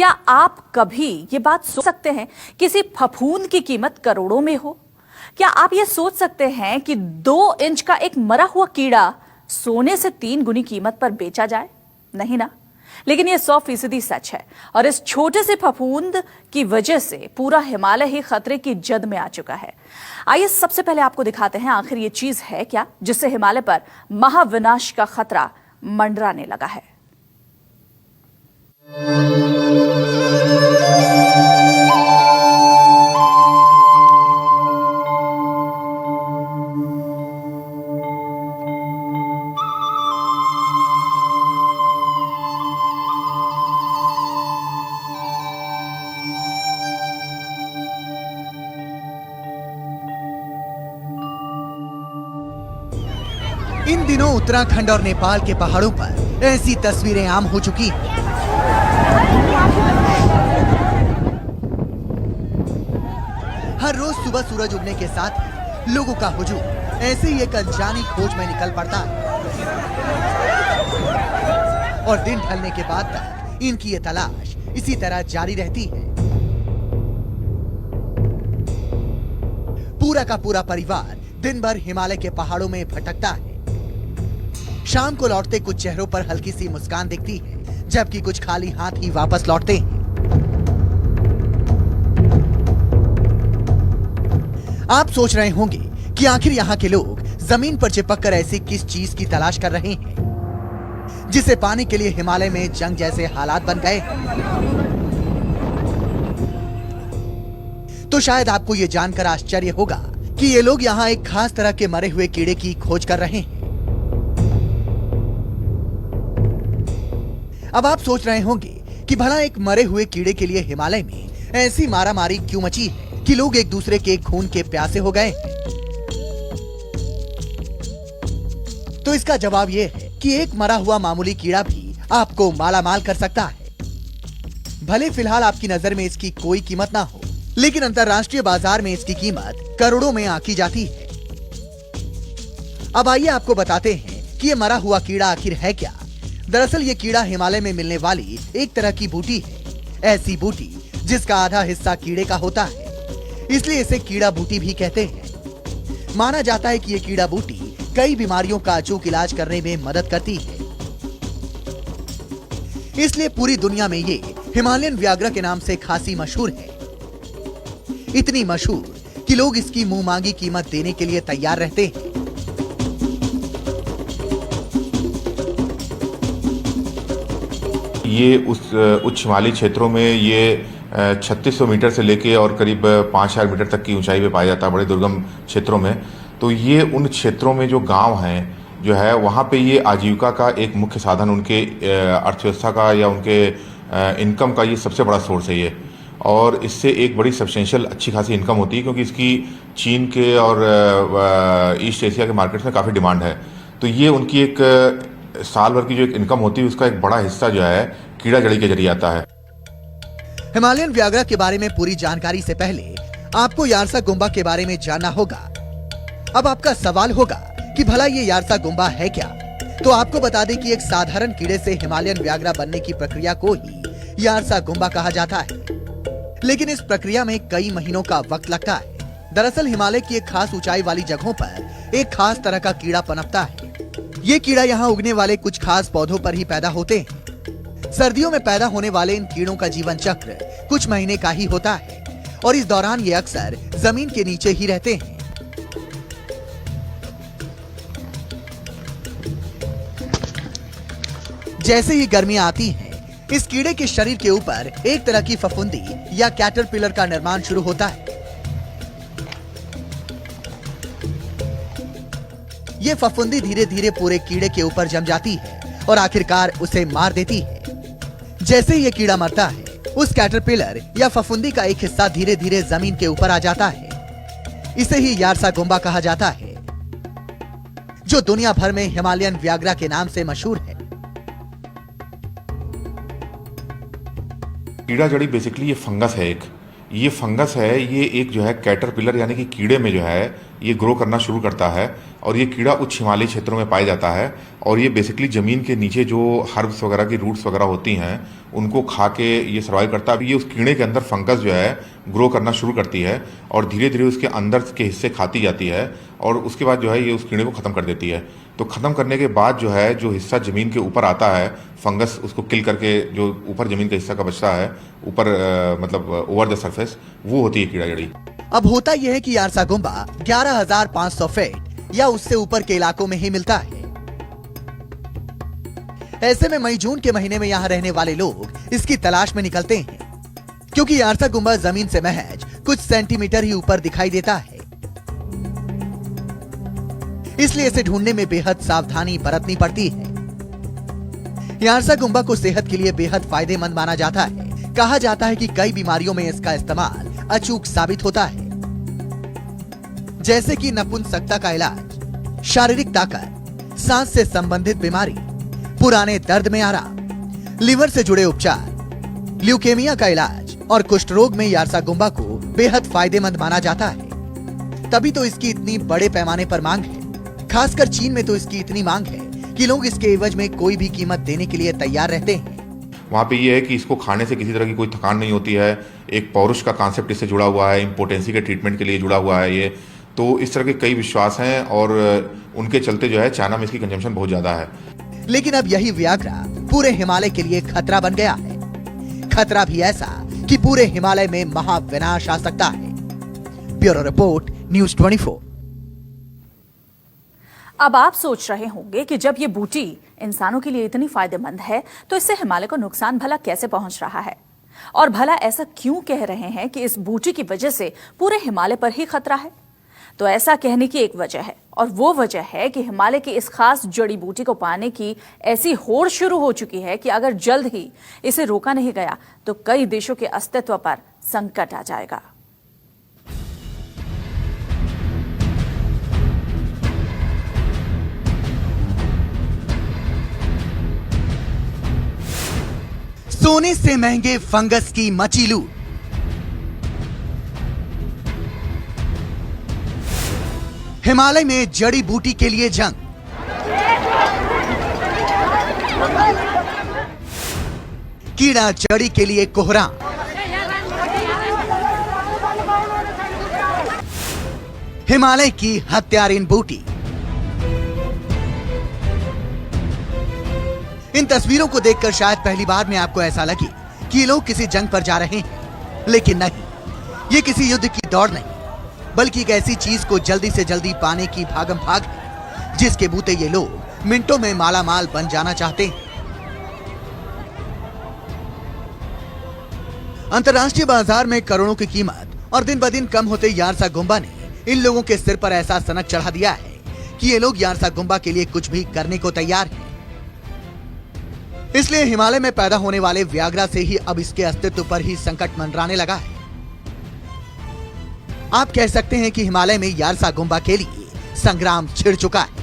क्या आप कभी ये बात सोच सकते हैं किसी फफूंद की कीमत करोड़ों में हो? क्या आप ये सोच सकते हैं कि 2 इंच का एक मरा हुआ कीड़ा सोने से 3 गुनी कीमत पर बेचा जाए? नहीं ना। लेकिन ये 100% सच है और इस छोटे से फफूंद की वजह से पूरा हिमालय ही खतरे की जद में आ चुका है। आइए सबसे पहले आपको दिखाते हैं आखिर ये चीज है क्या जिससे हिमालय पर महाविनाश का खतरा मंडराने लगा है। इन दिनों उत्तराखंड और नेपाल के पहाड़ों पर ऐसी तस्वीरें आम हो चुकी हैं। हर रोज सुबह सूरज उगने के साथ लोगों का हुजूम ऐसे ही एक अनजानी खोज में निकल पड़ता है और दिन ढलने के बाद तक इनकी ये तलाश इसी तरह जारी रहती है। पूरा का पूरा परिवार दिन भर हिमालय के पहाड़ों में भटकता है। शाम को लौटते कुछ चेहरों पर हल्की सी मुस्कान दिखती है, जबकि कुछ खाली हाथ ही वापस लौटते हैं। आप सोच रहे होंगे कि आखिर यहाँ के लोग जमीन पर चिपककर ऐसी किस चीज की तलाश कर रहे हैं जिसे पाने के लिए हिमालय में जंग जैसे हालात बन गए। तो शायद आपको ये जानकर आश्चर्य होगा कि ये लोग यहाँ एक खास तरह के मरे हुए कीड़े की खोज कर रहे हैं। अब आप सोच रहे होंगे कि भला एक मरे हुए कीड़े के लिए हिमालय में ऐसी मारामारी क्यों मची है कि लोग एक दूसरे के खून के प्यासे हो गए हैं? तो इसका जवाब यह है कि एक मरा हुआ मामूली कीड़ा भी आपको मालामाल कर सकता है। भले फिलहाल आपकी नजर में इसकी कोई कीमत ना हो, लेकिन अंतरराष्ट्रीय बाजार में इसकी कीमत करोड़ों में आंकी जाती है। अब आइए आपको बताते हैं कि ये मरा हुआ कीड़ा आखिर है क्या। दरअसल ये कीड़ा हिमालय में मिलने वाली एक तरह की बूटी है। ऐसी बूटी जिसका आधा हिस्सा कीड़े का होता है, इसलिए इसे कीड़ा बूटी भी कहते हैं। माना जाता है कि ये कीड़ा बूटी कई बीमारियों का अचूक इलाज करने में मदद करती है। इसलिए पूरी दुनिया में ये हिमालयन व्याघ्र के नाम से खासी मशहूर है। इतनी मशहूर कि लोग इसकी मुंह मांगी कीमत देने के लिए तैयार रहते हैं। ये उस उच्च हिमालयी क्षेत्रों में ये 3600 मीटर से लेके और करीब 5000 मीटर तक की ऊंचाई पे पाया जाता है, बड़े दुर्गम क्षेत्रों में। तो ये उन क्षेत्रों में जो गांव हैं जो है वहाँ पे ये आजीविका का एक मुख्य साधन, उनके अर्थव्यवस्था का या उनके इनकम का ये सबसे बड़ा सोर्स है ये। और इससे एक बड़ी सब्सटेंशियल अच्छी खासी इनकम होती है, क्योंकि इसकी चीन के और ईस्ट एशिया के मार्केट्स में काफ़ी डिमांड है। तो ये उनकी एक साल भर की जो एक इनकम होती है उसका एक बड़ा हिस्सा जो है कीड़ा जड़ी के जरिए आता है। हिमालयन व्याघ्र के बारे में पूरी जानकारी से पहले आपको यारसा गुम्बा के बारे में जानना होगा। अब आपका सवाल होगा कि भला ये यारसा गुम्बा है क्या? तो आपको बता दें कि एक साधारण कीड़े से हिमालयन व्याघ्र बनने की प्रक्रिया को ही यारसा गुम्बा कहा जाता है। लेकिन इस प्रक्रिया में कई महीनों का वक्त लगता है। दरअसल हिमालय की एक खास ऊंचाई वाली जगहों पर एक खास तरह का कीड़ा पनपता है। ये कीड़ा यहाँ उगने वाले कुछ खास पौधों पर ही पैदा होते हैं। सर्दियों में पैदा होने वाले इन कीड़ों का जीवन चक्र कुछ महीने का ही होता है और इस दौरान ये अक्सर जमीन के नीचे ही रहते हैं। जैसे ही गर्मियां आती हैं, इस कीड़े के शरीर के ऊपर एक तरह की फफूंदी या कैटरपिलर का निर्माण शुरू होता है। ये फफूंदी धीरे धीरे पूरे कीड़े के ऊपर जम जाती है और आखिरकार उसे मार देती है। जैसे ही ये कीड़ा मरता है, उस कैटरपिलर या फफूंदी का एक हिस्सा धीरे धीरे जमीन के ऊपर आ जाता है। इसे ही यारसा गुम्बा कहा जाता है, जो दुनिया भर में हिमालयन व्याघ्र के नाम से मशहूर है। कीड़ा जड़ी बेसिकली ये फंगस है। ये फंगस है, ये एक जो है कैटरपिलर यानी कि कीड़े में जो है ये ग्रो करना शुरू करता है और ये कीड़ा उच्च हिमालयी क्षेत्रों में पाया जाता है और ये बेसिकली ज़मीन के नीचे जो हर्ब्स वगैरह की रूट्स वगैरह होती हैं उनको खा के ये सर्वाइव करता है। अब ये उस कीड़े के अंदर फंगस जो है ग्रो करना शुरू करती है और धीरे धीरे उसके अंदर के हिस्से खाती जाती है और उसके बाद जो है ये उस कीड़े को ख़त्म कर देती है। तो ख़त्म करने के बाद जो है जो हिस्सा ज़मीन के ऊपर आता है फंगस उसको किल करके जो ऊपर ज़मीन का हिस्सा का बचता है ऊपर मतलब ओवर द सरफेस, वो होती है कीड़ा जड़ी। अब होता यह है कि यारसा गुम्बा 11,500 फीट या उससे ऊपर के इलाकों में ही मिलता है। ऐसे में मई जून के महीने में यहाँ रहने वाले लोग इसकी तलाश में निकलते हैं, क्योंकि यारसा गुम्बा जमीन से महज कुछ सेंटीमीटर ही ऊपर दिखाई देता है। इसलिए इसे ढूंढने में बेहद सावधानी बरतनी पड़ती है। यारसा गुम्बा को सेहत के लिए बेहद फायदेमंद माना जाता है। कहा जाता है कि कई बीमारियों में इसका इस्तेमाल अचूक साबित होता है, जैसे कि नपुंसकता का इलाज, शारीरिक ताकत, सांस से संबंधित बीमारी, पुराने दर्द में आराम, लिवर से जुड़े उपचार, ल्यूकेमिया का इलाज और कुष्ठ रोग में यारसा गुम्बा को बेहद फायदेमंद माना जाता है। तभी तो इसकी इतनी बड़े पैमाने पर मांग है। खासकर चीन में तो इसकी इतनी मांग है कि लोग इसके एवज में कोई भी कीमत देने के लिए तैयार रहते हैं। वहाँ पे ये है कि इसको खाने से किसी तरह की कोई थकान नहीं होती है। एक पौरुष का कॉन्सेप्ट इससे जुड़ा हुआ है, इम्पोर्टेंसी के ट्रीटमेंट के लिए जुड़ा हुआ है ये। तो इस तरह के कई विश्वास हैं और उनके चलते जो है चाइना में इसकी कंजम्पशन बहुत ज़्यादा है। लेकिन अब यही व्याघ्रा पूरे हिमालय के लिए खतरा बन गया है। खतरा भी ऐसा कि पूरे हिमालय में महाविनाश आ सकता है। Bureau report, news 24। अब आप सोच रहे होंगे कि जब ये बूटी इंसानों के लिए इतनी फायदेमंद है तो इससे हिमालय को नुकसान भला कैसे पहुंच रहा है, और भला ऐसा क्यों कह रहे हैं कि इस बूटी की वजह से पूरे हिमालय पर ही खतरा है। तो ऐसा कहने की एक वजह है, और वो वजह है कि हिमालय की इस खास जड़ी बूटी को पाने की ऐसी होड़ शुरू हो चुकी है कि अगर जल्द ही इसे रोका नहीं गया तो कई देशों के अस्तित्व पर संकट आ जाएगा। सोने से महंगे फंगस की मची लूट। हिमालय में जड़ी बूटी के लिए जंग। कीड़ा जड़ी के लिए कोहराम। हिमालय की हत्यारीन बूटी। इन तस्वीरों को देखकर शायद पहली बार में आपको ऐसा लगे कि ये लोग किसी जंग पर जा रहे हैं, लेकिन नहीं, ये किसी युद्ध की दौड़ नहीं, बल्कि एक ऐसी चीज को जल्दी से जल्दी पाने की भागम भाग है जिसके बूते ये लोग मिनटों में मालामाल बन जाना चाहते हैं। अंतर्राष्ट्रीय बाजार में करोड़ों की कीमत और दिन ब दिन कम होते यारसा गुम्बा ने इन लोगों के सिर पर ऐसा सनक चढ़ा दिया है कि ये लोग यारसा गुम्बा के लिए कुछ भी करने को तैयार हैं। इसलिए हिमालय में पैदा होने वाले व्याघ्रा से ही अब इसके अस्तित्व पर ही संकट मंडराने लगा है। आप कह सकते हैं कि हिमालय में यारसा गुम्बा के लिए संग्राम छिड़ चुका है।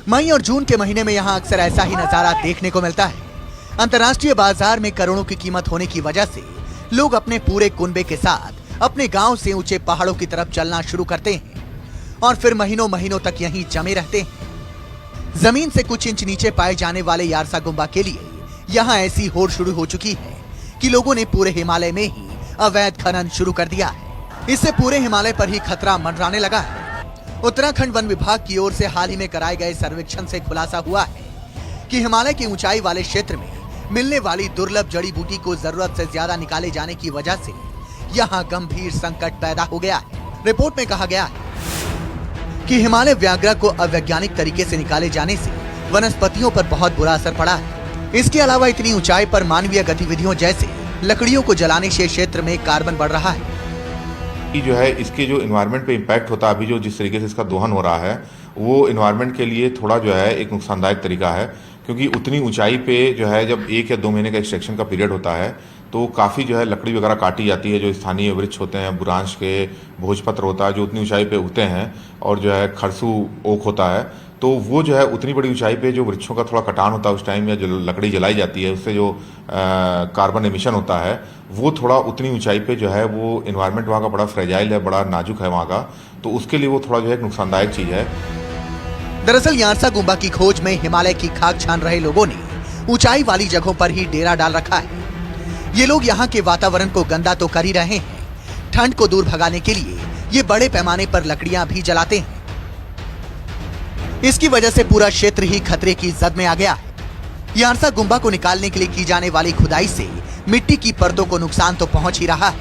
मई और जून के महीने में यहां अक्सर ऐसा ही नजारा देखने को मिलता है। अंतर्राष्ट्रीय बाजार में करोड़ों की कीमत होने की वजह से लोग अपने पूरे कुनबे के साथ अपने गांव से ऊंचे पहाड़ों की तरफ चलना शुरू करते हैं और फिर महीनों महीनों तक यहीं जमे रहते हैं। जमीन से कुछ इंच नीचे पाए जाने वाले यारसा गुम्बा के लिए यहाँ ऐसी होड़ शुरू हो चुकी है कि लोगों ने पूरे हिमालय में ही अवैध खनन शुरू कर दिया है। इससे पूरे हिमालय पर ही खतरा मंडराने लगा है। उत्तराखंड वन विभाग की ओर से हाल ही में कराए गए सर्वेक्षण से खुलासा हुआ है कि हिमालय की ऊंचाई वाले क्षेत्र में मिलने वाली दुर्लभ जड़ी बूटी को जरूरत से ज्यादा निकाले जाने की वजह से यहाँ गंभीर संकट पैदा हो गया है। रिपोर्ट में कहा गया है कि हिमालय व्याघ्रा को अवैज्ञानिक तरीके से निकाले जाने से वनस्पतियों पर बहुत बुरा असर पड़ा है। इसके अलावा इतनी ऊंचाई पर मानवीय गतिविधियों जैसे लकड़ियों को जलाने से क्षेत्र में कार्बन बढ़ रहा है। कि जो है इसके जो इन्वायरमेंट पे इम्पैक्ट होता है, अभी जो जिस तरीके से इसका दोहन हो रहा है वो इन्वायरमेंट के लिए थोड़ा जो है एक नुकसानदायक तरीका है, क्योंकि उतनी ऊंचाई पे जो है जब 1 या 2 महीने का एक्सट्रैक्शन का पीरियड होता है तो काफ़ी जो है लकड़ी वगैरह काटी जाती है। जो स्थानीय वृक्ष होते हैं, बुरांश के, भोजपत्र होता है जो उतनी ऊंचाई पे उगते हैं, और जो है खरसू ओक होता है, तो वो जो है उतनी बड़ी ऊंचाई पे जो वृक्षों का थोड़ा कटान होता है उस टाइम, या जो लकड़ी जलाई जाती है उससे जो कार्बन एमिशन होता है वो थोड़ा उतनी ऊंचाई पे जो है वो इन्वायरमेंट वहाँ का बड़ा फ्रेजाइल है, बड़ा नाजुक है वहाँ का, तो उसके लिए वो थोड़ा जो है एक नुकसानदायक चीज़ है। दरअसल यारसा गुम्बा की खोज में हिमालय की खाक छान रहे लोगों ने ऊंचाई वाली जगहों पर ही डेरा डाल रखा है। ये लोग यहाँ के वातावरण को गंदा तो कर ही रहे हैं, ठंड को दूर भगाने के लिए ये बड़े पैमाने पर लकड़ियां भी जलाते हैं। इसकी वजह से पूरा क्षेत्र ही खतरे की जद में आ गया है। यारसा गुम्बा को निकालने के लिए की जाने वाली खुदाई से मिट्टी की परतों को नुकसान तो पहुंच ही रहा है,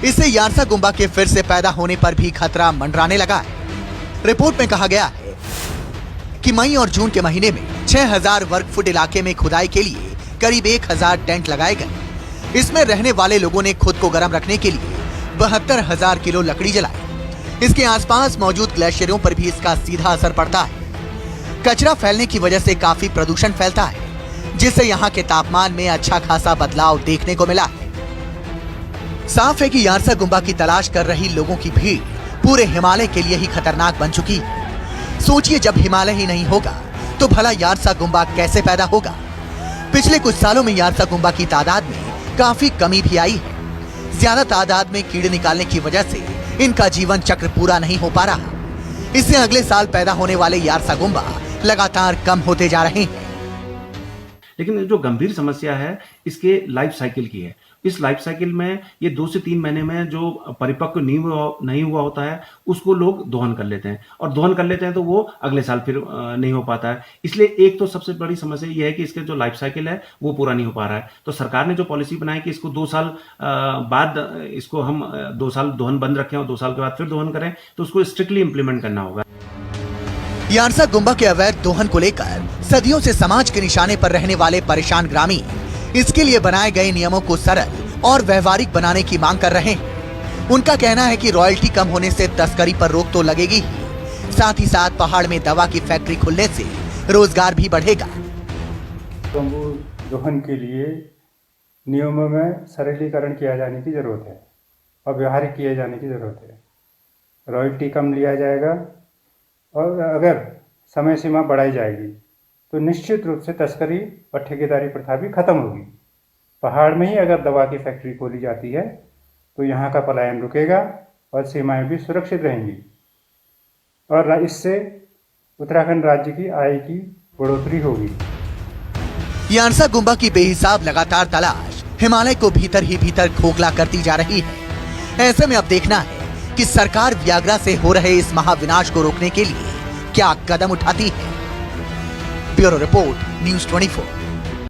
इससे यारसा गुम्बा के फिर से पैदा होने पर भी खतरा मंडराने लगा है। रिपोर्ट में कहा गया है कि मई और जून के महीने में 6000 वर्ग फुट इलाके में खुदाई के लिए करीब 1000 टेंट लगाए गए। इसमें रहने वाले लोगों ने खुद को गर्म रखने के लिए 72,000 किलो लकड़ी जलाई। इसके आसपास मौजूद ग्लेशियरों पर भी इसका सीधा असर पड़ता है। कचरा फैलने की वजह से काफी प्रदूषण फैलता है, जिससे यहाँ के तापमान में अच्छा खासा बदलाव देखने को मिला है। साफ है कि यारसा गुम्बा की तलाश कर रही लोगों की भीड़ पूरे हिमालय के लिए ही खतरनाक बन चुकी है। सोचिए, जब हिमालय ही नहीं होगा तो भला यारसा गुम्बा कैसे पैदा होगा। पिछले कुछ सालों में यारसा गुम्बा की तादाद में काफी कमी भी आई है। ज्यादा तादाद में कीड़े निकालने की वजह से इनका जीवन चक्र पूरा नहीं हो पा रहा। इससे अगले साल पैदा होने वाले यारसा गुम्बा लगातार कम होते जा रहे हैं। लेकिन जो गंभीर समस्या है इसके लाइफ साइकिल की है। इस लाइफ साइकिल में ये 2 से 3 महीने में जो परिपक्व नहीं हुआ होता है उसको लोग दोहन कर लेते हैं, और दोहन कर लेते हैं तो वो अगले साल फिर नहीं हो पाता है। इसलिए एक तो सबसे बड़ी समस्या ये है कि इसके जो लाइफ साइकिल है वो पूरा नहीं हो पा रहा है। तो सरकार ने जो पॉलिसी बनाई कि इसको 2 साल बाद इसको हम 2 साल दोहन बंद रखें और 2 साल के बाद फिर दोहन करें, तो उसको स्ट्रिक्टली इंप्लीमेंट करना होगा। यारसा गुम्बा के अवैध दोहन को लेकर सदियों से समाज के निशाने पर रहने वाले परेशान ग्रामीण इसके लिए बनाए गए नियमों को सरल और व्यवहारिक बनाने की मांग कर रहे हैं। उनका कहना है कि रॉयल्टी कम होने से तस्करी पर रोक तो लगेगी ही, साथ ही साथ पहाड़ में दवा की फैक्ट्री खुलने से रोजगार भी बढ़ेगा। तंबू दोहन के लिए नियमों में सरलीकरण किया जाने की जरूरत है और व्यवहारिक किए जाने की जरूरत है। रॉयल्टी कम लिया जाएगा और अगर समय सीमा बढ़ाई जाएगी तो निश्चित रूप से तस्करी और ठेकेदारी प्रथा भी खत्म होगी। पहाड़ में ही अगर दवा की फैक्ट्री खोली जाती है तो यहाँ का पलायन रुकेगा और सीमाएं भी सुरक्षित रहेंगी, और इससे उत्तराखंड राज्य की आय की बढ़ोतरी होगी। यारसा गुम्बा की बेहिसाब लगातार तलाश हिमालय को भीतर ही भीतर खोखला करती जा रही है। ऐसे में अब देखना है कि सरकार व्याघ्रा से हो रहे इस महाविनाश को रोकने के लिए क्या कदम उठाती है। Bureau report, news 24।